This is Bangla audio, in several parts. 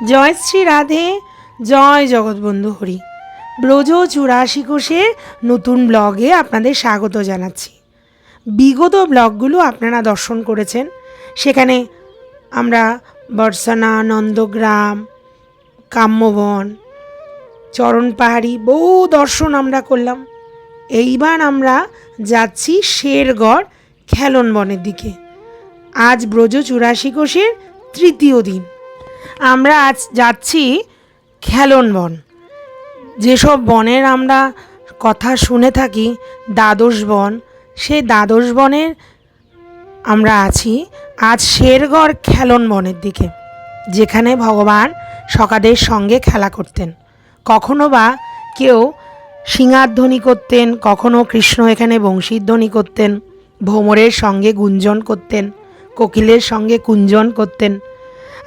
জয় শ্রী রাধে, জয় জগৎবন্ধু হরি। ব্রজ ৮৪ কোষের নতুন ব্লগে আপনাদের স্বাগত জানাচ্ছি। বিগত ব্লগগুলো আপনারা দর্শন করেছেন। সেখানে আমরা বর্ষানা, নন্দগ্রাম, কাম্যবন, চরণ পাহাড়ি বহু দর্শন আমরা করলাম। এইবার আমরা যাচ্ছি শেরগড় খেলন বনের দিকে। আজ ব্রজ ৮৪ কোষের তৃতীয় দিন। আমরা আজ যাচ্ছি খেলন বন। যেসব বনের আমরা কথা শুনে থাকি, দ্বাদশ বন, সেই দ্বাদশ বনের আমরা আছি আজ শেরগড় খেলন বনের দিকে, যেখানে ভগবান সখাদের সঙ্গে খেলা করতেন। কখনো বা কেউ সিংহাধ্বনি করতেন, কখনো কৃষ্ণ এখানে বংশীধ্বনি করতেন, ভ্রমরের সঙ্গে গুঞ্জন করতেন, কোকিলের সঙ্গে কুঞ্জন করতেন।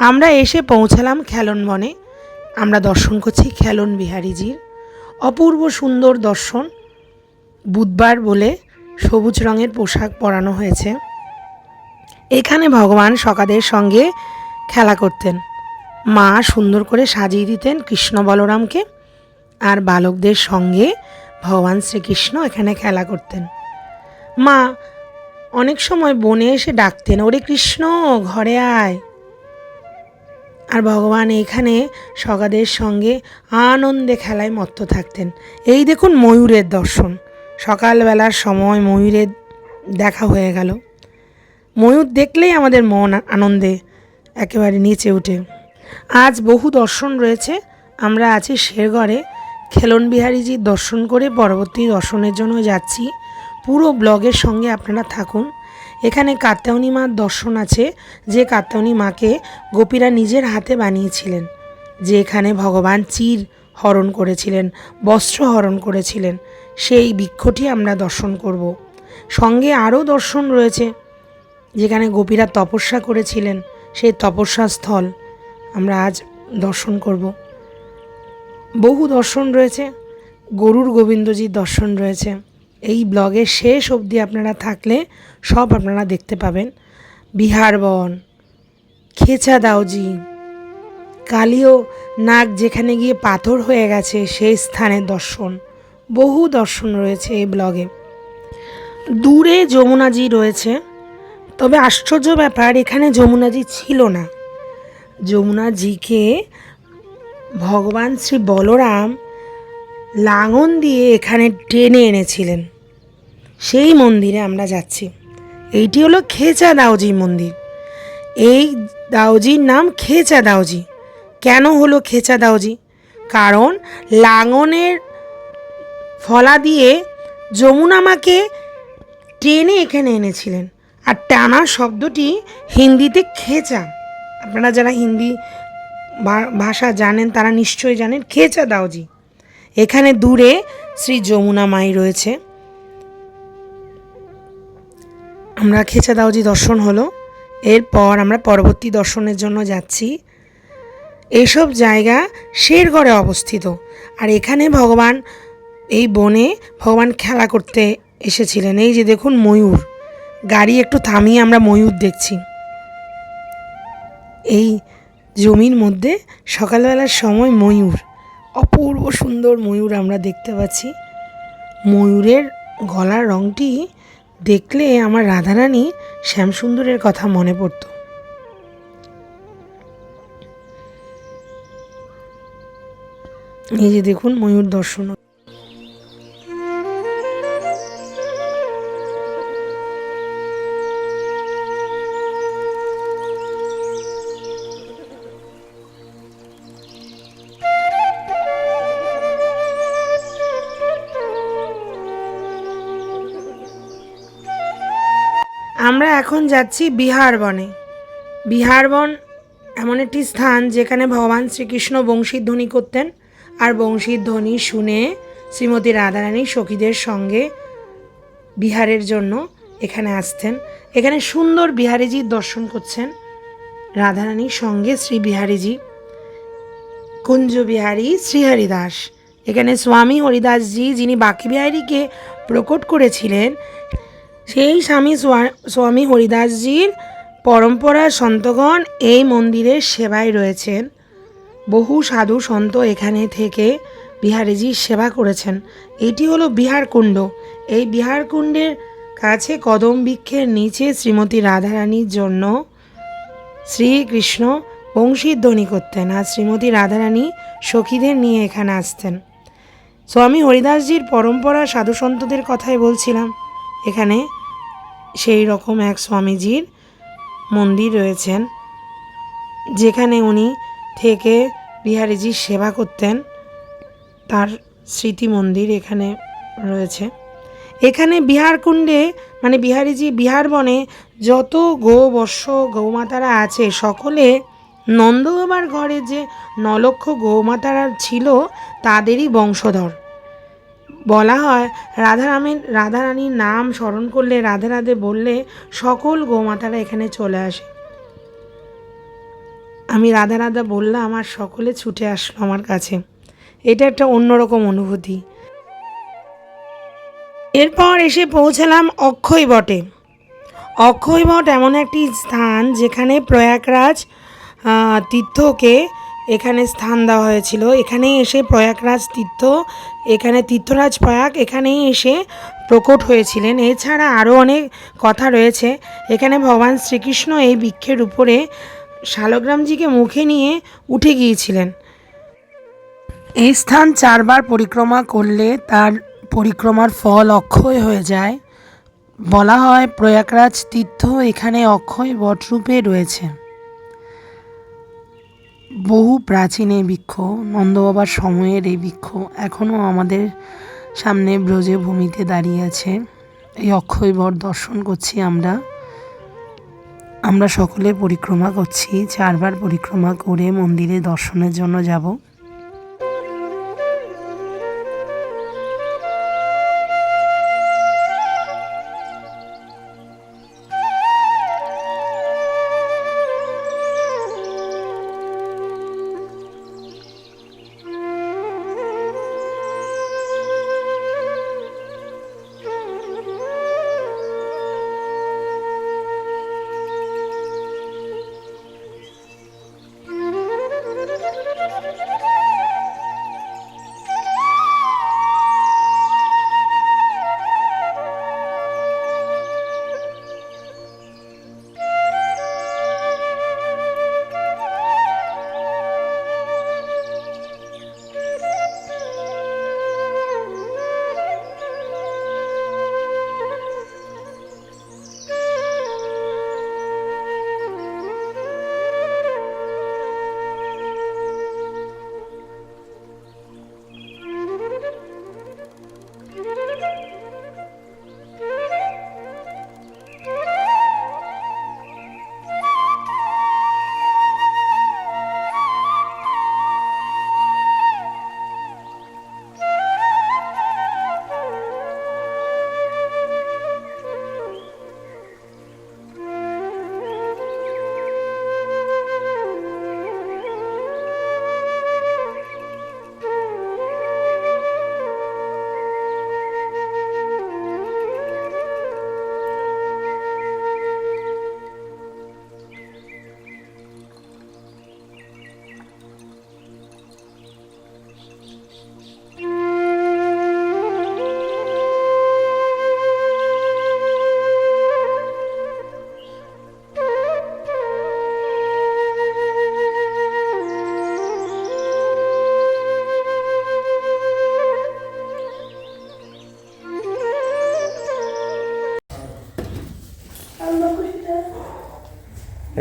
আমরা এসে পৌঁছালাম খেলন বনে। আমরা দর্শন করছি খেলন বিহারীজির অপূর্ব সুন্দর দর্শন। বুধবার বলে সবুজ রঙের পোশাক পরানো হয়েছে। এখানে ভগবান সখাদের সঙ্গে খেলা করতেন। মা সুন্দর করে সাজিয়ে দিতেন কৃষ্ণ বলরামকে, আর বালকদের সঙ্গে ভগবান শ্রীকৃষ্ণ এখানে খেলা করতেন। মা অনেক সময় বনে এসে ডাকতেন, ওরে কৃষ্ণ ঘরে আয়। আর ভগবান এখানে সখাদের সঙ্গে আনন্দে খেলায় মত্ত থাকতেন। এই দেখুন ময়ূরের দর্শন। সকালবেলার সময় ময়ূরের দেখা হয়ে গেল। ময়ূর দেখলেই আমাদের মন আনন্দে একেবারে নিচে ওঠে। আজ বহু দর্শন রয়েছে। আমরা আছি শেরগড়ে খেলন বিহারীজির দর্শন করে পরবর্তী দর্শনের জন্য যাচ্ছি। পুরো ব্লগের সঙ্গে আপনারা থাকুন। এখানে কাত্যায়নী মার দর্শন আছে, যে কাত্যায়নী মাকে গোপীরা নিজের হাতে বানিয়েছিলেন, যে এখানে ভগবান চির হরণ করেছিলেন, বস্ত্র হরণ করেছিলেন। সেই বৃক্ষটি আমরা দর্শন করব। সঙ্গে আরও দর্শন রয়েছে, যেখানে গোপীরা তপস্যা করেছিলেন, সেই তপস্যা স্থল আমরা আজ দর্শন করব। বহু দর্শন রয়েছে। গরুর গোবিন্দজির দর্শন রয়েছে। এই ব্লগের শেষ অবধি আপনারা থাকলে সব আপনারা দেখতে পাবেন। বিহারবন, খেচা দাওজি, কালীয় নাগ যেখানে গিয়ে পাথর হয়ে গেছে সেই স্থানের দর্শন, বহু দর্শন রয়েছে এই ব্লগে। দূরে যমুনাজি রয়েছে, তবে আশ্চর্য ব্যাপার এখানে যমুনাজি ছিল না। যমুনাজিকে ভগবান শ্রী বলরাম লাঙল দিয়ে এখানে টেনে এনেছিলেন। সেই মন্দিরে আমরা যাচ্ছি। এইটি হলো খেচা দাওজি মন্দির। এই দাওজির নাম খেচা দাওজি। কেন হলো খেচা দাওজি? কারণ লাঙলের ফলা দিয়ে যমুনা মাকে টেনে এখানে এনেছিলেন। আর টানা শব্দটি হিন্দিতে খেচা। আপনারা যারা হিন্দি ভাষা জানেন তারা নিশ্চয়ই জানেন খেচা দাওজি। এখানে দূরে শ্রী যমুনা মাই রয়েছে। আমরা খেচা দাওজি দর্শন হলো। এরপর আমরা পরবর্তী দর্শনের জন্য যাচ্ছি। এইসব জায়গা শেরগড়ে অবস্থিত। আর এখানে ভগবান, এই বনে ভগবান খেলা করতে এসেছিলেন। এই যে দেখুন ময়ূর, গাড়ি একটু থামিয়ে আমরা ময়ূর দেখছি। এই জমির মধ্যে সকালবেলার সময় ময়ূর, অপূর্ব সুন্দর ময়ূর আমরা দেখতে পাচ্ছি। ময়ূরের গলার রঙটি দেখলে আমার রাধারানী শ্যামসুন্দরের কথা মনে পড়ত। এই যে দেখুন ময়ূর দর্শন। আমরা এখন যাচ্ছি বিহারবনে। বিহারবন এমন একটি স্থান যেখানে ভগবান শ্রীকৃষ্ণ বংশীধ্বনি করতেন। আর বংশীর ধ্বনি শুনে শ্রীমতী রাধারানী সখীদের সঙ্গে বিহারের জন্য এখানে আসতেন। এখানে সুন্দর বিহারীজির দর্শন করছেন রাধারানীর সঙ্গে শ্রী বিহারীজি, কুঞ্জ বিহারী শ্রীহরিদাস। এখানে স্বামী হরিদাসজি, যিনি বাঁকে বিহারীকে প্রকট করেছিলেন, সেই স্বামী হরিদাসজির পরম্পরার সন্তগণ এই মন্দিরের সেবায় রয়েছেন। বহু সাধু সন্ত এখানে থেকে বিহারীজির সেবা করেছেন। এটি হলো বিহার কুণ্ড। এই বিহার কুণ্ডের কাছে কদম বৃক্ষের নিচে শ্রীমতী রাধারানীর জন্য শ্রীকৃষ্ণ বংশীর ধ্বনি করতেন, আর শ্রীমতী রাধারানী সখীদের নিয়ে এখানে আসতেন। স্বামী হরিদাসজির পরম্পরা সাধুসন্তদের কথাই বলছিলাম। এখানে সেই রকম এক স্বামীজির মন্দির রয়েছেন, যেখানে উনি থেকে বিহারীজির সেবা করতেন। তার স্মৃতি মন্দির এখানে রয়েছে। এখানে বিহারকুণ্ডে মানে বিহারীজি বিহার বনে যত গোবর্ষ গৌমাতারা আছে, সকলে নন্দবাবার ঘরে যে 9 লক্ষ গৌমাতারা ছিল তাদেরই বংশধর। বলা হয় রাধারানীর নাম স্মরণ করলে, রাধে রাধে বললে সকল গৌমাতারা এখানে চলে আসে। আমি রাধা রাধা বললাম, আমার সকলে ছুটে আসলো আমার কাছে। এটা একটা অন্যরকম অনুভূতি। এরপর এসে পৌঁছালাম অক্ষয় বটে। অক্ষয় বট এমন একটি স্থান যেখানে প্রয়াগরাজ তীর্থকে এখানে স্থান দেওয়া হয়েছিল। এখানে এসে প্রয়াগরাজ তীর্থ, এখানে তীর্থরাজ প্রয়াগ এখানেই এসে প্রকট হয়েছিলেন। এছাড়া আরও অনেক কথা রয়েছে। এখানে ভগবান শ্রীকৃষ্ণ এই বৃক্ষের উপরে শালগ্রামজিকে মুখে নিয়ে উঠে গিয়েছিলেন। এই স্থান 4 বার পরিক্রমা করলে তার পরিক্রমার ফল অক্ষয় হয়ে যায়। বলা হয় প্রয়াগরাজ তীর্থ এখানে অক্ষয় বটরূপে রয়েছে। বহু প্রাচীন এই বৃক্ষ, নন্দবাবার সময়ের এই বৃক্ষ এখনও আমাদের সামনে ব্রজে ভূমিতে দাঁড়িয়ে আছে। এই অক্ষয় বট দর্শন করছি আমরা সকলে পরিক্রমা করছি। 4 বার পরিক্রমা করে মন্দিরে দর্শনের জন্য যাব।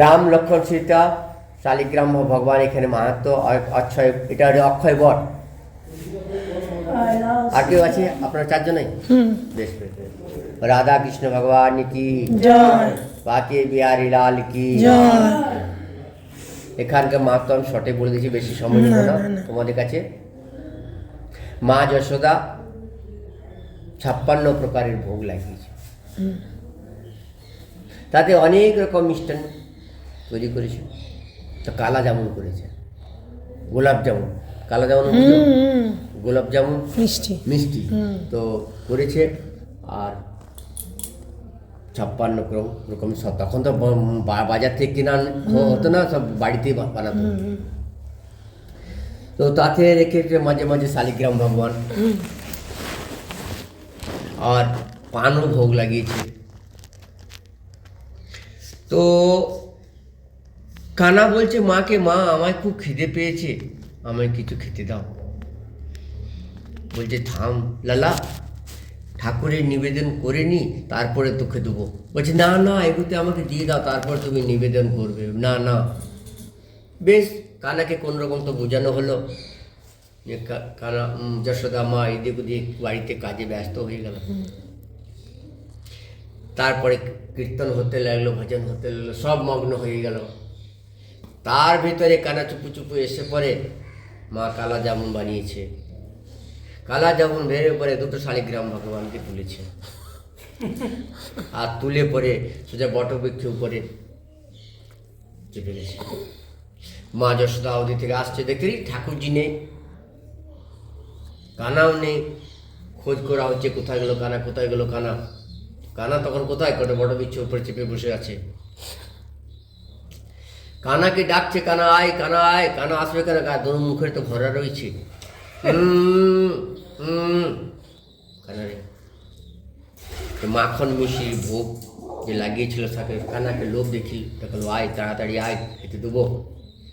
রাম লক্ষ্মণ সীতা শালিগ্রাম ভগবান এখানে মাহাত্ম অক্ষয়, এটা অক্ষয় বট। আর কেউ আছে? আপনারা 4 জনই? বেশ বেশ। রাধা কৃষ্ণ ভগবান কি জয়, বাকি বিহারী লাল কি জয়। এখানকার মাহাত্ম আমি শর্টে বলে দিয়েছি, বেশি সময় নেব না তোমাদের কাছে। মা যশোদা 56 প্রকারের ভোগ লাগিয়েছে, তাতে অনেক রকম মিষ্টান তৈরি করেছে। তো কালা জামুন করেছে, গোলাপ জামুন, কালা জামুন গোলাপ জামুন মিষ্টি মিষ্টি তো করেছে। আর 56 রকম সব, তখন তো বাজার থেকে কিনা হতো না, সব বাড়িতেই বানাতো। তো তাতে রেখেছে মাঝে মাঝে শালিগ্রাম ভগবান, আর পানও ভোগ লাগিয়েছে। তো কানা বলছে মাকে, মা আমায় খুব খিদে পেয়েছে, আমায় কিছু খেতে দাও। বলছে থাম লালা, ঠাকুরের নিবেদন করে নি তারপরে তোকে দেবো। বলছে না না, এগুলোতে আমাকে দিয়ে দাও, তারপর তুমি নিবেদন করবে। না না, বেশ। কানাকে কোন রকম তো বোঝানো হলো যে কানা, যশোদা মা এদিক ওদিক বাড়িতে কাজে ব্যস্ত হয়ে গেল। তারপরে কীর্তন হতে লাগলো, ভজন হতে লাগলো, সব মগ্ন হয়ে গেল। তার ভিতরে কানা চুপু চুপু এসে পড়ে, মা কালা জামুন বানিয়েছে। কালা জামুন বেড়ে পরে দুটো শালিগ্রাম ভগবানকে তুলেছে, আর তুলে পরে সোজা বটবৃক্ষের উপরে চেপে গেছে। মা যশোদা ওদিক থেকে আসছে, দেখতে ঠাকুরজি নেই, কানাও নেই। খোঁজ করা হচ্ছে, কোথায় গেল কানা, কোথায় গেল কানা। কানা তখন কোথায় করে, বটবৃক্ষের উপরে চেপে বসে আছে। কানাকে ডাকছে, কানা আয়, কানা আয়। কানা আসবে কেন, দোনো মুখের তো ভরা রয়েছে। কানারে মাখন মিশির ভোগ যে লাগিয়েছিল তাকে, কানাকে লোভ দেখি, দেখালো আয় তাড়াতাড়ি আয়, খেতে দেবো।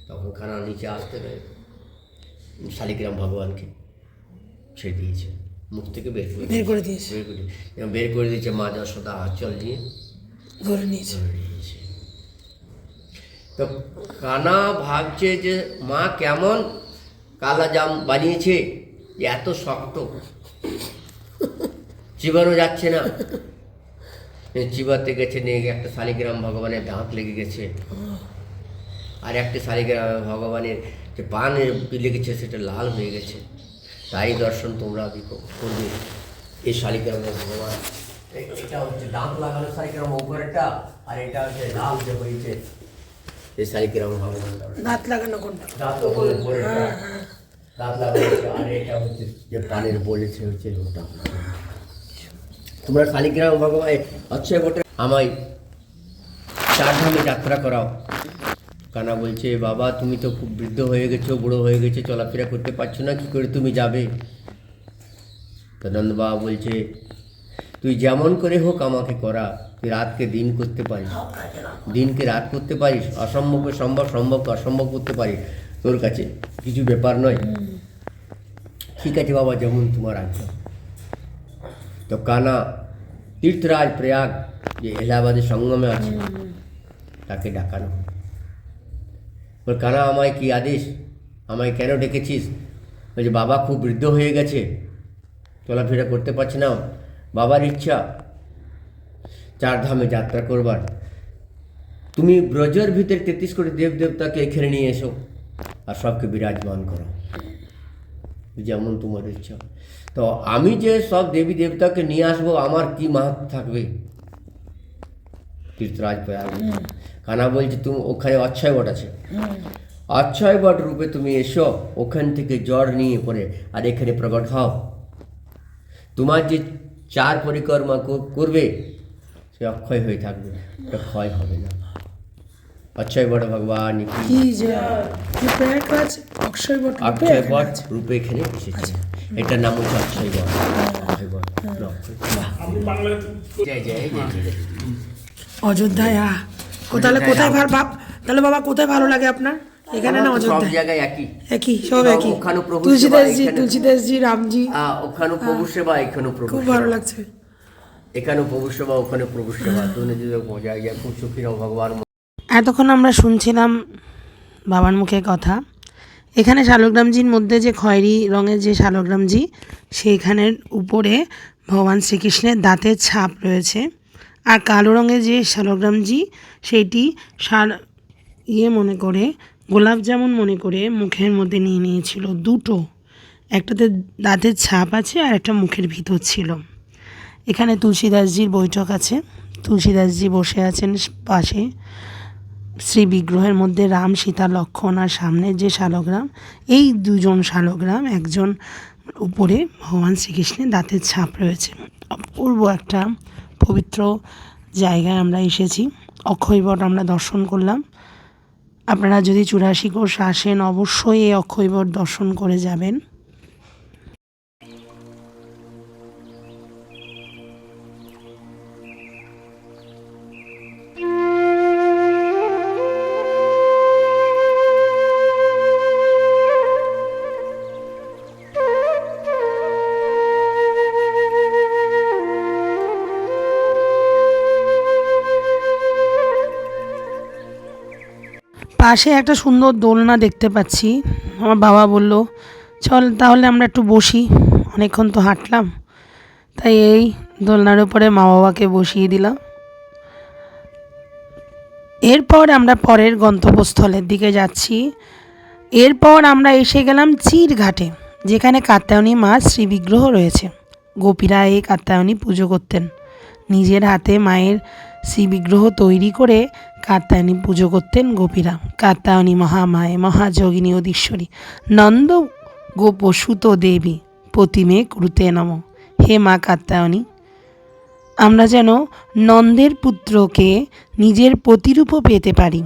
তখন কানা নিচে আসতে শালিগ্রাম ভগবানকে ছেড়ে দিয়েছে, মুখ থেকে বের করে দিয়েছে। বের করে দিয়েছে, মা যশোদা আঁচল নিয়ে ধরে নিয়েছে। তো কানা ভাবছে যে মা কেমন কালা জাম বানিয়েছে, এত শক্ত, চিবানো যাচ্ছে না। চিবাতে গেছে, নিয়ে একটা শালিগ্রাম ভগবানের দাঁত লেগে গেছে, আর একটা শালিগ্রাম ভগবানের যে পানের লেগেছে সেটা লাল হয়ে গেছে। তাই দর্শন তোমরা করবে এই শালিগ্রাম ভগবান। এটা হচ্ছে দাঁত লাগানো শালিগ্রাম উপরেরটা, আর এটা হচ্ছে লাল যে হয়েছে এই শালিগ্রাম ভগবান। দাঁত লাগানো কোনটা? দাঁত উপরেরটা, দাঁত লাগানো। আর এটা হচ্ছে যে পানের বলেছে হচ্ছে ওটা। তোমরা শালিগ্রাম ভগবান অক্ষয় বটে আমায় 4 ধামে যাত্রা করাও। কানা বলছে বাবা তুমি তো খুব বৃদ্ধ হয়ে গেছো, বুড়ো হয়ে গেছে, চলাফেরা করতে পারছো না, কি করে তুমি যাবে? তো নন্দ বাবা বলছে তুই যেমন করে হোক আমাকে করা, তুই রাতকে দিন করতে পারিস, দিনকে রাত করতে পারিস, অসম্ভবকে সম্ভব, সম্ভবকে অসম্ভব করতে পারিস, তোর কাছে কিছু ব্যাপার নয়। ঠিক আছে বাবা, যেমন তোমার আজ্ঞা। তো কানা তীর্থরাজ প্রয়াগ যে এলাহাবাদের সঙ্গমে আছে তাকে ডাকানো। কানা আমায় কি আদেশ, আমায় কেন ডেকেছিস? বলছে বাবা খুব বৃদ্ধ হয়ে গেছে, চলাফেরা করতে পারছে না, বাবার ইচ্ছা 4 ধামে যাত্রা করবার। তুমি ব্রজের ভিতরে 33 কোটি দেব দেবতাকে এখানে নিয়ে এসো আর সবকে বিরাজমান করো, যেমন তোমার ইচ্ছা। তো আমি যে সব দেবী দেবতাকে নিয়ে আসবো, আমার কি মাহাত্ম্য থাকবে? তীর্থরাজ প্রয়াগ। কানা বলছে তুমি ওখানে অক্ষয় বট আছে, অক্ষয় বট রূপে তুমি এসো, ওখান থেকে জ্বর নিয়ে পড়ে আর এখানে প্রকট হও। তোমার যে 4 পরিক্রমা করবে সে অক্ষয় হয়ে থাকবে, ওটা ক্ষয় হবে না। অক্ষয় বট ভগবান কি প্রয়াগরাজ অক্ষয় বট রূপে এখানে এসেছে। এটার নাম হচ্ছে অক্ষয় বট। জয় জয় জয়। অযোধ্যায় কোথায় ভালো, তাহলে বাবা কোথায় ভালো লাগে আপনার? এখানে না অযোধ্যা? সব জায়গায় একই একই, সব একই। ওখানে প্রভু তুলসীদাসজি রামজি, ওখানে প্রভু সেবা, এখানে প্রভু খুব ভালো লাগছে। এখানে প্রভু সেবা, ওখানে প্রভু সেবা, দুজনে যদি মজা যায়, খুব সুখী রও ভগবান। এতক্ষণ আমরা শুনছিলাম বাবার মুখে কথা। এখানে শালগ্রামজির মধ্যে যে খয়েরি রঙের যে শালগ্রামজি, সেইখানের উপরে ভগবান শ্রীকৃষ্ণের দাঁতের ছাপ রয়েছে। আর কালো রঙের যে শালগ্রামজি, সেইটি মনে করে গোলাপ জামুন মনে করে মুখের মধ্যে নিয়ে নিয়েছিল দুটো, একটাতে দাঁতের ছাপ আছে আর একটা মুখের ভিতর ছিল। এখানে তুলসীদাসজির বৈঠক আছে, তুলসীদাসজি বসে আছেন পাশে। শ্রী বিগ্রহের মধ্যে রাম, সীতা, লক্ষ্মণ, আর সামনের যে শালগ্রাম, এই দুজন শালগ্রাম, একজন উপরে ভগবান শ্রীকৃষ্ণের দাঁতের ছাপ রয়েছে। অপূর্ব একটা পবিত্র জায়গায় আমরা এসেছি। অক্ষয় বট আমরা দর্শন করলাম। আপনারা যদি 84 কোষ আসেন অবশ্যই এই অক্ষয়বট দর্শন করে যাবেন। পাশে একটা সুন্দর দোলনা দেখতে পাচ্ছি। আমার বাবা বলল চল তাহলে আমরা একটু বসি, অনেকক্ষণ তো হাঁটলাম। তাই এই দোলনার উপরে মা বাবাকে বসিয়ে দিলাম। এরপর আমরা পরের গন্তব্যস্থলের দিকে যাচ্ছি। এরপর আমরা এসে গেলাম চিরঘাটে, যেখানে কাত্যায়নী মার শ্রীবিগ্রহ রয়েছে। গোপীরা এই কাত্যায়নী পুজো করতেন। নিজের হাতে মায়ের শ্রীবিগ্রহ তৈরি করে কাত্যায়নী পুজো করতেন গোপীরা। কাত্যায়নী মহামায়ে মহাযোগিনী অধীশ্বরী নন্দ গোপসুত দেবী প্রতিমে কুরুতে নম। হে মা কাত্যায়নী, আমরা যেন নন্দের পুত্রকে নিজের প্রতিরূপও পেতে পারি।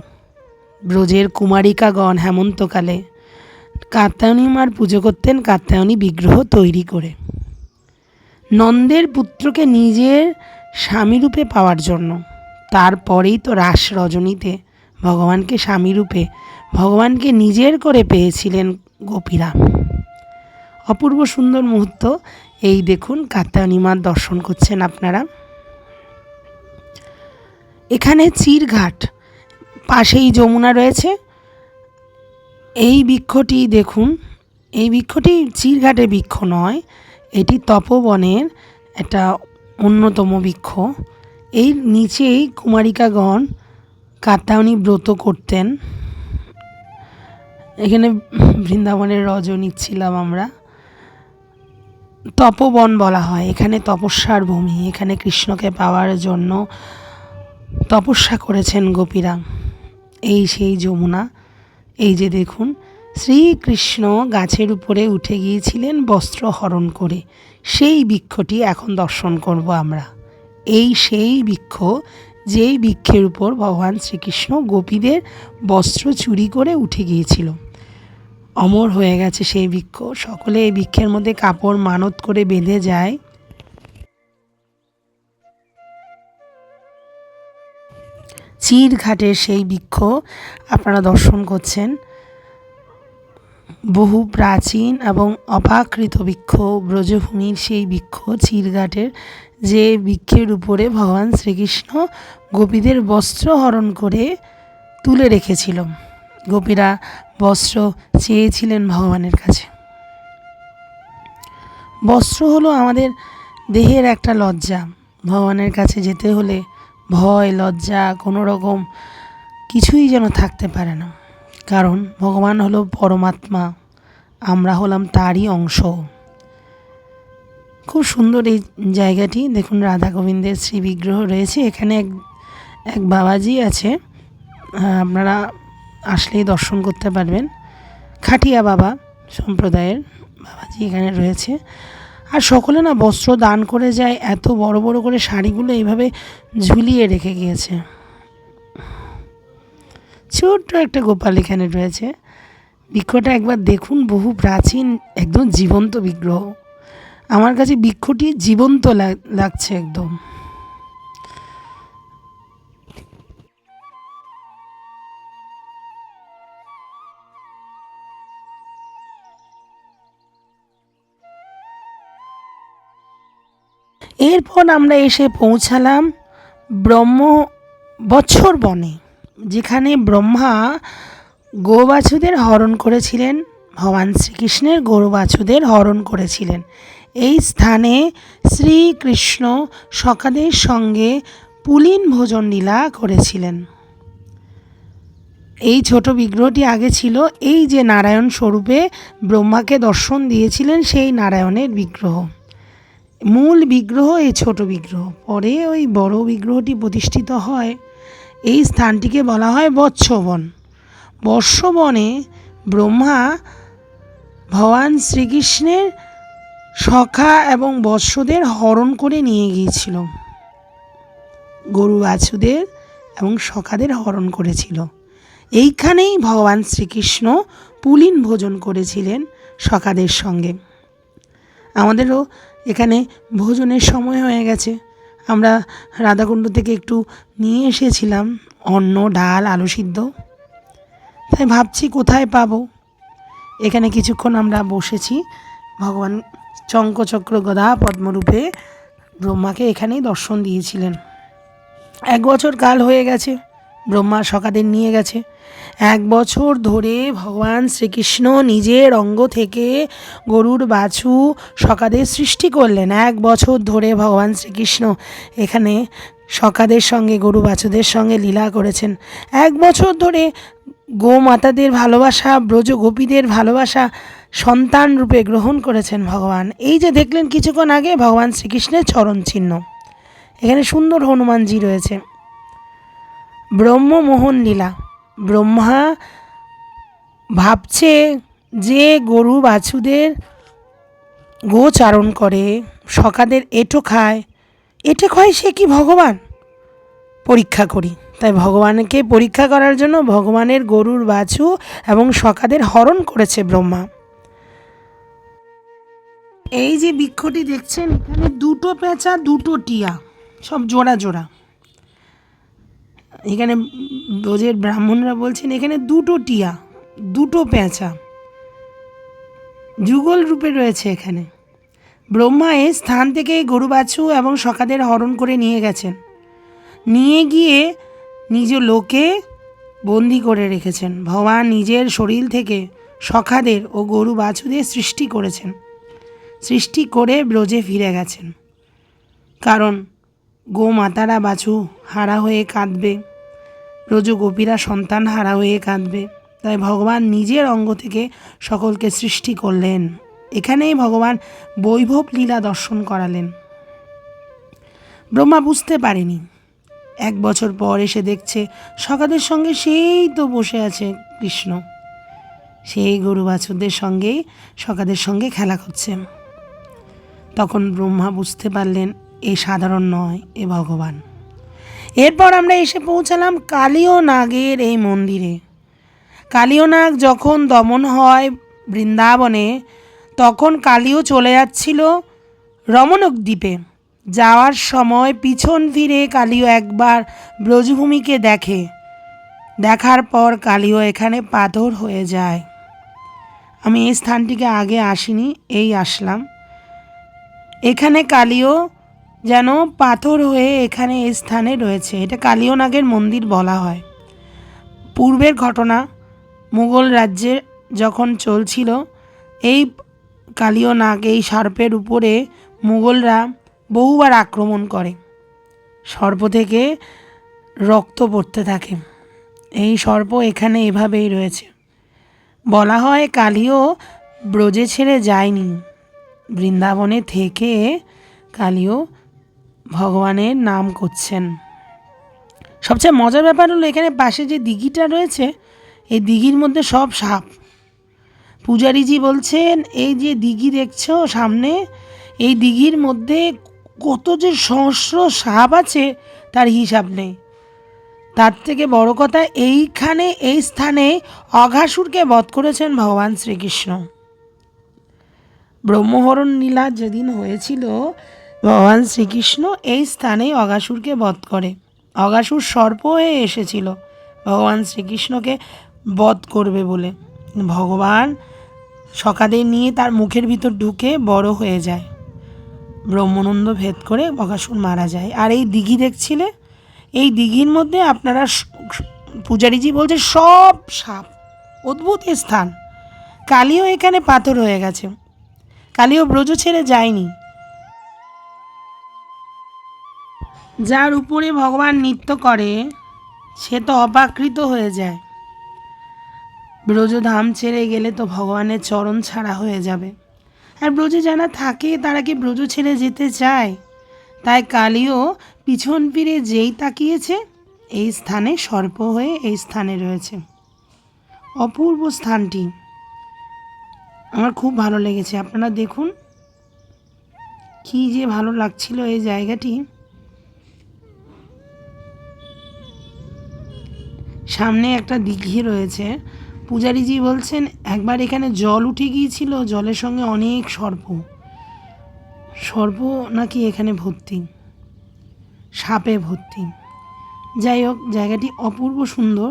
ব্রজের কুমারিকাগণ হেমন্তকালে কাত্যায়নী মার পুজো করতেন কাত্যায়নী বিগ্রহ তৈরি করে, নন্দের পুত্রকে নিজের স্বামীরূপে পাওয়ার জন্য। তারপরেই তো রাস রজনীতে ভগবানকে স্বামীরূপে, ভগবানকে নিজের করে পেয়েছিলেন গোপীরা। অপূর্ব সুন্দর মুহূর্ত। এই দেখুন কাত্যায়নী মার দর্শন করছেন আপনারা। এখানে চিরঘাট, পাশেই যমুনা রয়েছে। এই বৃক্ষটি দেখুন, এই বৃক্ষটি চিরঘাটের বৃক্ষ নয়, এটি তপবনের একটা অন্যতম বৃক্ষ। এই নিচেই কুমারিকাগণ কাত্যায়নী ব্রত করতেন। এখানে বৃন্দাবনের রজ নিচ্ছিলাম আমরা। তপবন বলা হয়, এখানে তপস্যার ভূমি। এখানে কৃষ্ণকে পাওয়ার জন্য তপস্যা করেছেন গোপীরা। এই সেই যমুনা। এই যে দেখুন, শ্রীকৃষ্ণ গাছের উপরে উঠে গিয়েছিলেন বস্ত্র হরণ করে। সেই বৃক্ষটি এখন দর্শন করব আমরা। এই সেই বৃক্ষ, যেই বৃক্ষের উপর ভগবান শ্রীকৃষ্ণ গোপীদের বস্ত্র চুরি করে উঠে গিয়েছিল। অমর হয়ে গেছে সেই বৃক্ষ। সকলে এই বৃক্ষের মধ্যে কাপড় মানত করে বেঁধে যায়। চিরঘাটের সেই বৃক্ষ আপনারা দর্শন করছেন। বহু প্রাচীন এবং অপাকৃত বৃক্ষ, ব্রজভূমির সেই বৃক্ষ চিরঘাটের, যে বৃক্ষের উপরে ভগবান শ্রীকৃষ্ণ গোপীদের বস্ত্র হরণ করে তুলে রেখেছিল। গোপীরা বস্ত্র চেয়েছিলেন ভগবানের কাছে। বস্ত্র হলো আমাদের দেহের একটা লজ্জা। ভগবানের কাছে যেতে হলে ভয়, লজ্জা, কোনো রকম কিছুই যেন থাকতে পারে না। কারণ ভগবান হলো পরমাত্মা, আমরা হলাম তারই অংশ। খুব সুন্দর এই জায়গাটি। দেখুন রাধা গোবিন্দের শ্রী বিগ্রহ রয়েছে। এখানে এক বাবাজি আছে, আপনারা আসলেই দর্শন করতে পারবেন। খাটিয়া বাবা সম্প্রদায়ের বাবাজি এখানে রয়েছে। আর সকলে না বস্ত্র দান করে যায়। এত বড় বড় করে শাড়িগুলো এইভাবে ঝুলিয়ে রেখে গিয়েছে। ছোট্ট একটা গোপাল এখানে রয়েছে। বৃক্ষটা একবার দেখুন, বহু প্রাচীন, একদম জীবন্ত বিগ্রহ। আমার কাছে বৃক্ষটি জীবন্ত লাগছে একদম। এরপর আমরা এসে পৌঁছালাম বৎসর বনে, যেখানে ব্রহ্মা গো-বাছুদের হরণ করেছিলেন। ভগবান শ্রীকৃষ্ণের গো-বাছুদের হরণ করেছিলেন। এই স্থানে শ্রীকৃষ্ণ সখাদের সঙ্গে পুলিন ভোজন লীলা করেছিলেন। এই ছোট বিগ্রহটি আগে ছিল এই যে নারায়ণ স্বরূপে ব্রহ্মাকে দর্শন দিয়েছিলেন, সেই নারায়ণের বিগ্রহ। মূল বিগ্রহ এই ছোট বিগ্রহ। পরে ওই বড় বিগ্রহটি প্রতিষ্ঠিত হয়। এই স্থানটিকে বলা হয় বৎসবন। বৎসবনে ব্রহ্মা ভগবান শ্রীকৃষ্ণের সখা এবং বৎসদের হরণ করে নিয়ে গিয়েছিল। গরু বাছুদের এবং সখাদের হরণ করেছিল। এইখানেই ভগবান শ্রীকৃষ্ণ পুলিন ভোজন করেছিলেন সখাদের সঙ্গে। আমাদেরও এখানে ভোজনের সময় হয়ে গেছে। আমরা রাধাকুণ্ড থেকে একটু নিয়ে এসেছিলাম অন্ন, ডাল, আলু সিদ্ধ। তাই ভাবছি কোথায় পাবো। এখানে কিছুক্ষণ আমরা বসেছি। ভগবান শঙ্খচক্র গদা পদ্মরূপে ব্রহ্মাকে এখানেই দর্শন দিয়েছিলেন। 1 বছর কাল হয়ে গেছে, ব্রহ্মা সখাদের নিয়ে গেছে। 1 বছর ধরে ভগবান শ্রীকৃষ্ণ নিজের অঙ্গ থেকে গরুর বাছু সখাদের সৃষ্টি করলেন। 1 বছর ধরে ভগবান শ্রীকৃষ্ণ এখানে সখাদের সঙ্গে, গরু বাছুদের সঙ্গে লীলা করেছেন। 1 বছর ধরে গোমাতাদের ভালোবাসা, ব্রজ গোপীদের ভালোবাসা সন্তান রূপে গ্রহণ করেছেন ভগবান। এই যে দেখলেন কিছুক্ষণ আগে ভগবান শ্রীকৃষ্ণের চরণ চিহ্ন, এখানে সুন্দর হনুমানজি রয়েছে। ব্রহ্মমোহন লীলা, ব্রহ্মা ভাবছে যে গরু বাছুদের গোচারণ করে, সখাদের এঁটো খায়, এঁটে খায়, সে কি ভগবান? পরীক্ষা করি। তাই ভগবানকে পরীক্ষা করার জন্য ভগবানের গরুর বাছু এবং সখাদের হরণ করেছে ব্রহ্মা। এই যে বৃক্ষটি দেখছেন, এখানে 2টো পেঁচা, 2টো টিয়া, সব জোড়া জোড়া। এখানে ব্রজের ব্রাহ্মণরা বলছেন এখানে 2টো টিয়া, 2টো পেঁচা যুগল রূপে রয়েছে এখানে। ব্রহ্মা এই স্থান থেকে গরু বাছু এবং সখাদের হরণ করে নিয়ে গেছেন। নিয়ে গিয়ে নিজ লোকে বন্দি করে রেখেছেন। ভগবান নিজের শরীর থেকে সখাদের ও গরু বাছুদের সৃষ্টি করেছেন। সৃষ্টি করে ব্রজে ফিরে গেছেন। কারণ গোমাতারা বাছু হারা হয়ে কাঁদবে, ব্রজ গোপীরা সন্তান হারা হয়ে কাঁদবে। তাই ভগবান নিজের অঙ্গ থেকে সকলকে সৃষ্টি করলেন। এখানেই ভগবান বৈভব লীলা দর্শন করালেন। ব্রহ্মা বুঝতে পারেনি। 1 বছর পর এসে দেখছে সখাদের সঙ্গে সেই তো বসে আছে কৃষ্ণ, সেই গরু বাছুরদের সঙ্গেই সখাদের সঙ্গে খেলা করছে। তখন ব্রহ্মা বুঝতে পারলেন এ সাধারণ নয়, এ ভগবান। এরপর আমরা এসে পৌঁছালাম কালীয় নাগের এই মন্দিরে। কালীয় নাগ যখন দমন হয় বৃন্দাবনে, তখন কালীও চলে যাচ্ছিল রমণক দ্বীপে। যাওয়ার সময় পিছন ফিরে কালীও একবার ব্রজভূমিকে দেখে। দেখার পর কালীও এখানে পাথর হয়ে যায়। আমি এই স্থানটিকে আগে আসিনি, এই আসলাম। এখানে কালীও যেন পাথর হয়ে এখানে এই স্থানে রয়েছে। এটা কালীয় নাগের মন্দির বলা হয়। পূর্বের ঘটনা, মুঘল রাজ্যে যখন চলছিল, এই কালীয় নাগ, এই সর্পের উপরে মুঘলরা বহুবার আক্রমণ করে। সর্প থেকে রক্ত পড়তে থাকে। এই সর্প এখানে এভাবেই রয়েছে। বলা হয় কালীও ব্রজে ছেড়ে যায়নি, বৃন্দাবনে থেকে কালীও ভগবানের নাম করছেন। সবচেয়ে মজার ব্যাপার হলো এখানে পাশে যে দিঘিটা রয়েছে, এই দিঘির মধ্যে সব সাপ। পূজারীজি বলছেন এই যে দিঘি দেখছো সামনে, এই দিঘির মধ্যে কত যে সহস্র সাপ আছে তার হিসাব নেই। তার থেকে বড় কথা, এইখানে এই স্থানে অঘাসুরকে বধ করেছেন ভগবান শ্রীকৃষ্ণ। ব্রহ্মহরণ লীলা যেদিন হয়েছিল, ভগবান শ্রীকৃষ্ণ এই স্থানেই অঘাসুরকে বধ করে। অঘাসুর সর্প হয়ে এসেছিল ভগবান শ্রীকৃষ্ণকে বধ করবে বলে। ভগবান সখাদের নিয়ে তার মুখের ভিতর ঢুকে বড় হয়ে যায়, ব্রহ্মানন্দ ভেদ করে অঘাসুর মারা যায়। আর এই দিঘি দেখছিলে, এই দিঘির মধ্যে আপনারা পূজারীজি বলছে সব সাপ। অদ্ভুত স্থান। কালীও এখানে পাথর হয়ে গেছে। কালীও ব্রজ ছেড়ে যায়নি। যার উপরে ভগবান নৃত্য করে সে তো অপাকৃত হয়ে যায়। ব্রজধাম ছেড়ে গেলে তো ভগবানের চরণ ছাড়া হয়ে যাবে। আর ব্রজে যারা থাকে তারা কি ব্রজ ছেড়ে যেতে চায়? তাই কালীও পিছন ফিরে যেই তাকিয়েছে, এই স্থানে সর্প হয়ে এই স্থানে রয়েছে। অপূর্ব স্থানটি আমার খুব ভালো লেগেছে। আপনারা দেখুন কি যে ভালো লাগছিল এই জায়গাটি। সামনে একটা দিঘি রয়েছে। পূজারীজি বলছেন একবার এখানে জল উঠে গিয়েছিল, জলের সঙ্গে অনেক সর্প, সর্প নাকি এখানে ভর্তি, সাপে ভর্তি। যাই হোক, জায়গাটি অপূর্ব সুন্দর।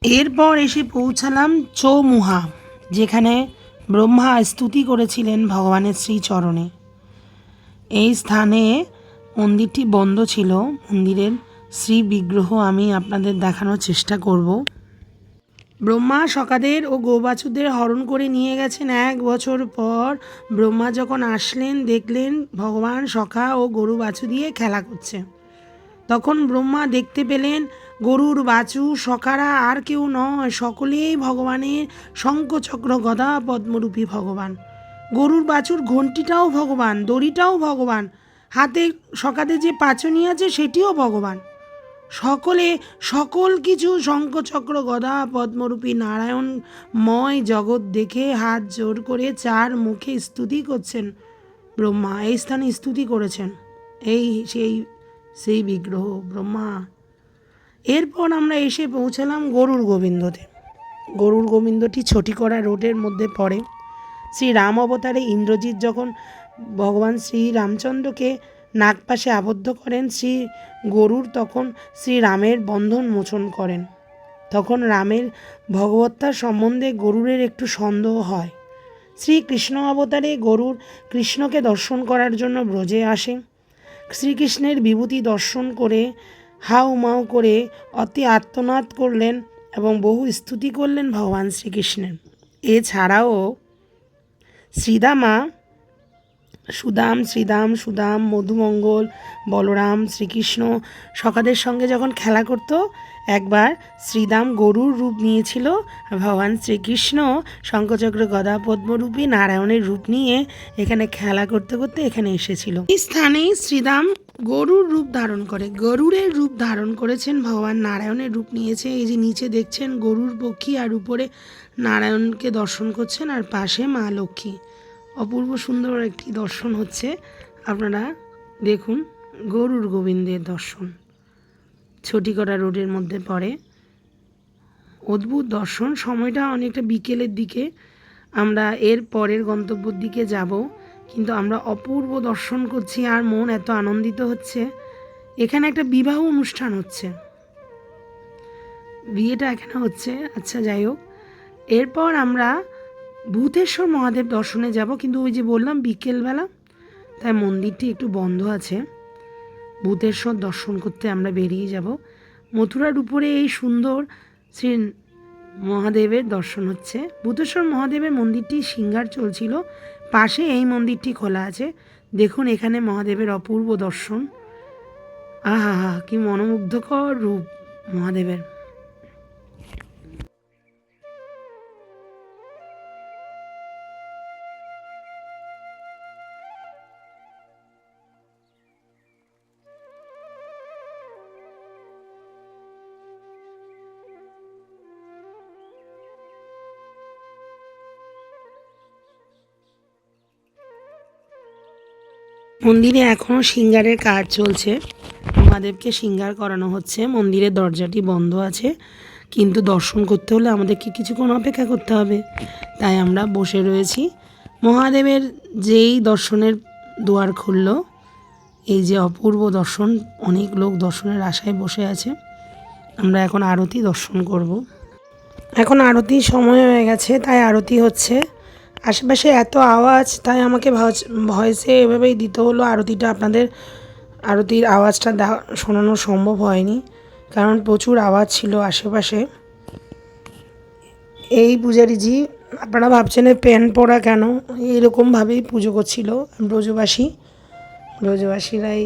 এরপর এসে পৌঁছালাম চৌমুহা, যেখানে ব্রহ্মা স্তুতি করেছিলেন ভগবানের শ্রীচরণে। এই স্থানে মন্দিরটি বন্ধ ছিল। মন্দিরের শ্রী বিগ্রহ আমি আপনাদের দেখানোর চেষ্টা করব। ব্রহ্মা সকাদের ও গোবাছুদের হরণ করে নিয়ে গেছেন 1 বছর পর। ব্রহ্মা যখন আসলেন, দেখলেন ভগবান সখা ও গরু বাছু দিয়ে খেলা করছে। তখন ব্রহ্মা দেখতে পেলেন গরুর বাছু সখারা আর কেউ নয়, সকলেই ভগবানের শঙ্খচক্র গদা পদ্মরূপী ভগবান। গরুর বাছুর ঘণ্টিটাও ভগবান, দড়িটাও ভগবান, হাতে সখাতে যে পাচনি আছে সেটিও ভগবান। সকল কিছু শঙ্খচক্র গদা পদ্মরূপী নারায়ণময় জগৎ দেখে হাত জোর করে 4 মুখে স্তুতি করছেন ব্রহ্মা। এই স্থানে স্তুতি করেছেন সেই বিগ্রহ ব্রহ্মা। এরপর আমরা এসে পৌঁছালাম গরুর গোবিন্দতে। গরুর গোবিন্দটি ছটিকড়া রোডের মধ্যে পড়ে। শ্রী রাম অবতারে ইন্দ্রজিৎ যখন ভগবান শ্রী রামচন্দ্রকে নাগপাশে আবদ্ধ করেন, শ্রী গরুর তখন শ্রী রামের বন্ধন মোচন করেন। তখন রামের ভগবত্তার সম্বন্ধে গরুরের একটু সন্দেহ হয়। শ্রীকৃষ্ণ অবতারে গরুর কৃষ্ণকে দর্শন করার জন্য ব্রজে আসে। শ্রীকৃষ্ণের বিভূতি দর্শন করে হাউ মাউ করে অতি আর্তনাদ করলেন এবং বহু স্তুতি করলেন ভগবান শ্রীকৃষ্ণের। এছাড়াও শ্রীদামা সুদাম মধুমঙ্গল বলরাম শ্রীকৃষ্ণ সখাদের সঙ্গে যখন খেলা করত, একবার শ্রীদাম গরুর রূপ নিয়েছিল। ভগবান শ্রীকৃষ্ণ শঙ্খচক্র গদা পদ্মরূপী নারায়ণের রূপ নিয়ে এখানে খেলা করতে করতে এখানে এসেছিল। এই স্থানেই শ্রীদাম গরুর রূপ ধারণ করে, গরুরের রূপ ধারণ করেছেন, ভগবান নারায়ণের রূপ নিয়েছে। এই যে নিচে দেখছেন গরুর পক্ষী, আর উপরে নারায়ণকে দর্শন করছেন, আর পাশে মা লক্ষ্মী। অপূর্ব সুন্দর একটি দর্শন হচ্ছে। আপনারা দেখুন গরুর গোবিন্দের দর্শন, ছটিকড়া রোডের মধ্যে পড়ে। অদ্ভুত দর্শন। সময়টা অনেকটা বিকেলের দিকে। আমরা এর পরের গন্তব্যের দিকে যাব, কিন্তু আমরা অপূর্ব দর্শন করছি আর মন এত আনন্দিত হচ্ছে। এখানে একটা বিবাহ অনুষ্ঠান হচ্ছে, বিয়েটা এখানে হচ্ছে। আচ্ছা, যাই হোক, এরপর আমরা ভূতেশ্বর মহাদেব দর্শনে যাব, কিন্তু ওই যে বললাম বিকেলবেলা, তাই মন্দিরটি একটু বন্ধ আছে। ভূতেশ্বর দর্শন করতে আমরা বেরিয়ে যাব। মথুরার উপরে এই সুন্দর শ্রী মহাদেবের দর্শন হচ্ছে। ভূতেশ্বর মহাদেবের মন্দিরটি সিঙ্গার চলছিল, পাশে এই মন্দিরটি খোলা আছে। দেখুন এখানে মহাদেবের অপূর্ব দর্শন। আহা, কি মনোমুগ্ধকর রূপ মহাদেবের। মন্দিরে এখনও সিঙ্গারের কাজ চলছে, মহাদেবকে সিঙ্গার করানো হচ্ছে। মন্দিরের দরজাটি বন্ধ আছে, কিন্তু দর্শন করতে হলে আমাদেরকে কিছুক্ষণ অপেক্ষা করতে হবে, তাই আমরা বসে রয়েছি। মহাদেবের যেই দর্শনের দুয়ার খুলল, এই যে অপূর্ব দর্শন, অনেক লোক দর্শনের আশায় বসে আছে। আমরা এখন আরতি দর্শন করব। এখন আরতির সময় হয়ে গেছে, তাই আরতি হচ্ছে। আশেপাশে এত আওয়াজ, তাই আমাকে ভয়েসে এভাবেই দিতে হলো। আরতির আওয়াজটা শোনানো সম্ভব হয়নি, কারণ প্রচুর আওয়াজ ছিল আশেপাশে। এই পূজারীজি, আপনারা ভাবছেন প্যান্ট পরা কেন, এরকমভাবেই পুজো করছিল। ব্রজবাসীরাই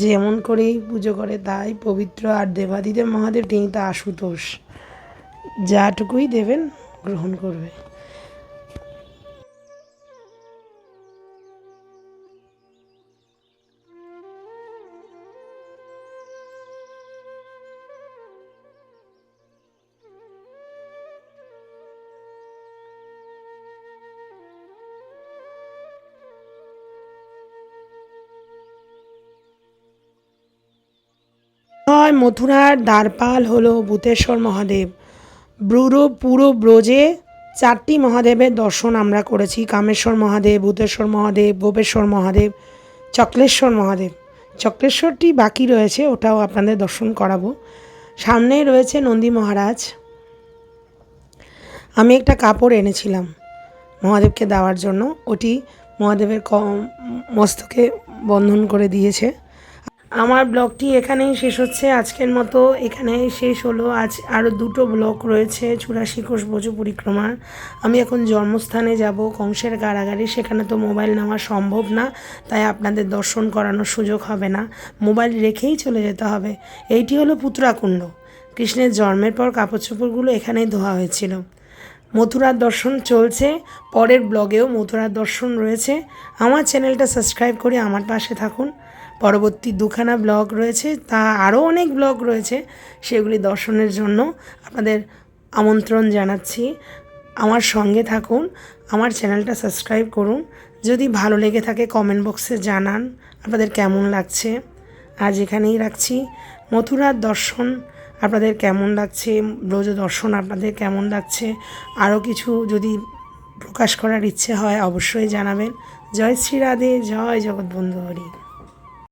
যেমন করেই পুজো করে তাই পবিত্র। আর দেবাদিদেব মহাদেব, তিনি তো আশুতোষ, যাটুকুই দেবেন গ্রহণ করবে। হয় মথুরার দ্বারপাল হলো ভূতেশ্বর মহাদেব। পুরো ব্রজে 4টি মহাদেবের দর্শন আমরা করেছি। কামেশ্বর মহাদেব, ভূতেশ্বর মহাদেব, গোপেশ্বর মহাদেব, চক্লেশ্বর মহাদেব। চক্লেশ্বরটি বাকি রয়েছে, ওটাও আপনাদের দর্শন করাবো। সামনেই রয়েছে নন্দী মহারাজ। আমি একটা কাপড় এনেছিলাম মহাদেবকে দেওয়ার জন্য, ওটি মহাদেবের মস্তকে বন্ধন করে দিয়েছে। আমার ব্লগটি এখানেই শেষ হচ্ছে, আজকের মতো এখানেই শেষ হলো। আজ আরও 2টো ব্লগ রয়েছে 84 কোষ ব্রজ পরিক্রমার। আমি এখন জন্মস্থানে যাব, কংসের কারাগারে। সেখানে তো মোবাইল নেওয়া সম্ভব না, তাই আপনাদের দর্শন করানোর সুযোগ হবে না, মোবাইল রেখেই চলে যেতে হবে। এইটি হলো পুত্রাকুণ্ড। কৃষ্ণের জন্মের পর কাপড় চোপড়গুলো এখানেই ধোয়া হয়েছিল। মথুরার দর্শন চলছে, পরের ব্লগেও মথুরার দর্শন রয়েছে। আমার চ্যানেলটা সাবস্ক্রাইব করে আমার পাশে থাকুন। পরবর্তী 2খানা ব্লগ রয়েছে, তা আরও অনেক ব্লগ রয়েছে, সেগুলি দর্শনের জন্য আপনাদের আমন্ত্রণ জানাচ্ছি। আমার সঙ্গে থাকুন, আমার চ্যানেলটা সাবস্ক্রাইব করুন। যদি ভালো লেগে থাকে কমেন্ট বক্সে জানান আপনাদের কেমন লাগছে। আজ এখানেই রাখছি। মথুরার দর্শন আপনাদের কেমন লাগছে, ব্রজ দর্শন আপনাদের কেমন লাগছে, আরও কিছু যদি প্রকাশ করার ইচ্ছে হয় অবশ্যই জানাবেন। জয় শ্রী রাধে, জয় জগৎবন্ধু হরি।